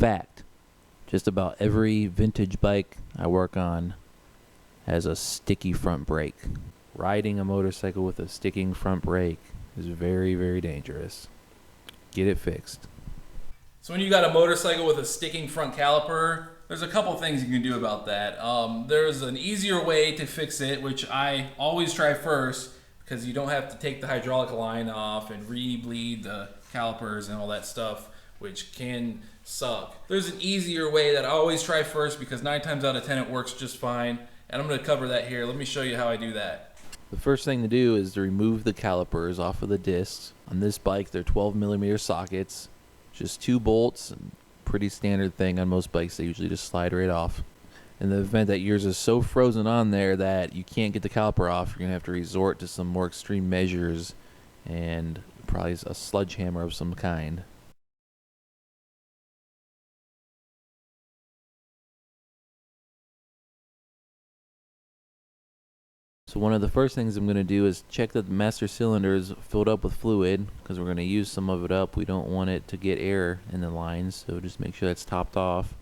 fact, just about every vintage bike I work on has a sticky front brake. Riding a motorcycle with a sticking front brake is very, very dangerous. Get it fixed. So when you got a motorcycle with a sticking front caliper, there's a couple things you can do about that. There's an easier way to fix it, which I always try first, because you don't have to take the hydraulic line off and re-bleed the calipers and all that stuff, which can suck. There's an easier way that I always try first, because 9 times out of 10 it works just fine, and I'm going to cover that here. Let me show you how I do that. The first thing to do is to remove the calipers off of the discs. On this bike, they're 12mm sockets, just 2 bolts, pretty standard thing on most bikes. They usually just slide right off. In the event that yours is so frozen on there that you can't get the caliper off, you're going to have to resort to some more extreme measures and probably a sledgehammer of some kind. So one of the first things I'm going to do is check that the master cylinder is filled up with fluid, because we're going to use some of it up. We don't want it to get air in the lines, so just make sure that's topped off.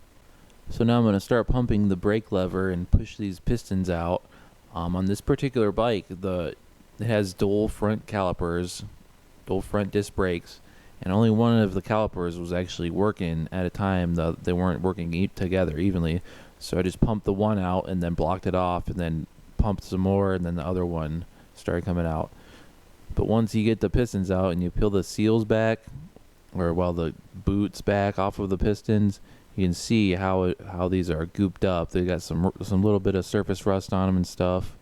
So now I'm going to start pumping the brake lever and push these pistons out. On this particular bike, it has dual front calipers, dual front disc brakes, and only one of the calipers was actually working at a time. They weren't working together evenly, so I just pumped the one out and then blocked it off, and then pumped some more, and then the other one started coming out. But once you get the pistons out and you peel the seals back, or the boots back off of the pistons, you can see how these are gooped up. They got some little bit of surface rust on them and stuff.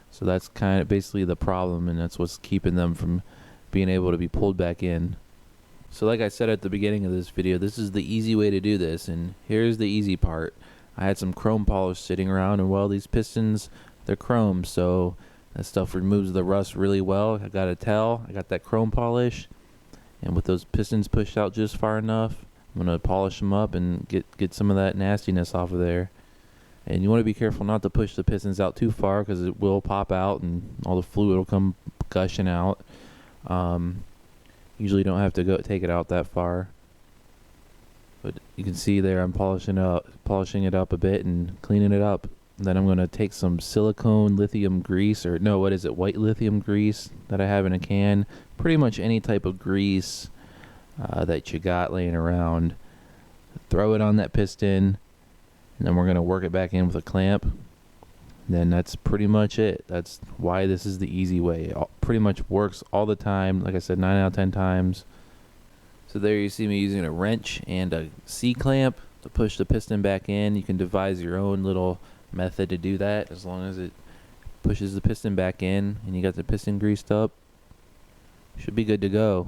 So that's kind of basically the problem, and that's what's keeping them from being able to be pulled back in. So like I said at the beginning of this video, this is the easy way to do this, and here's the easy part. I had some chrome polish sitting around, and these pistons, they're chrome, so that stuff removes the rust really well. I got that chrome polish, and with those pistons pushed out just far enough, I'm going to polish them up and get some of that nastiness off of there. And you want to be careful not to push the pistons out too far, because it will pop out and all the fluid will come gushing out. Usually don't have to take it out that far. But you can see there I'm polishing it up a bit and cleaning it up. Then I'm going to take some silicone lithium grease, white lithium grease that I have in a can. Pretty much any type of grease that you got laying around. Throw it on that piston, and then we're going to work it back in with a clamp. Then that's pretty much it. That's why this is the easy way. It pretty much works all the time. Like I said, 9 out of 10 times. So there you see me using a wrench and a C-clamp to push the piston back in. You can devise your own little method to do that, as long as it pushes the piston back in and you got the piston greased up. Should be good to go.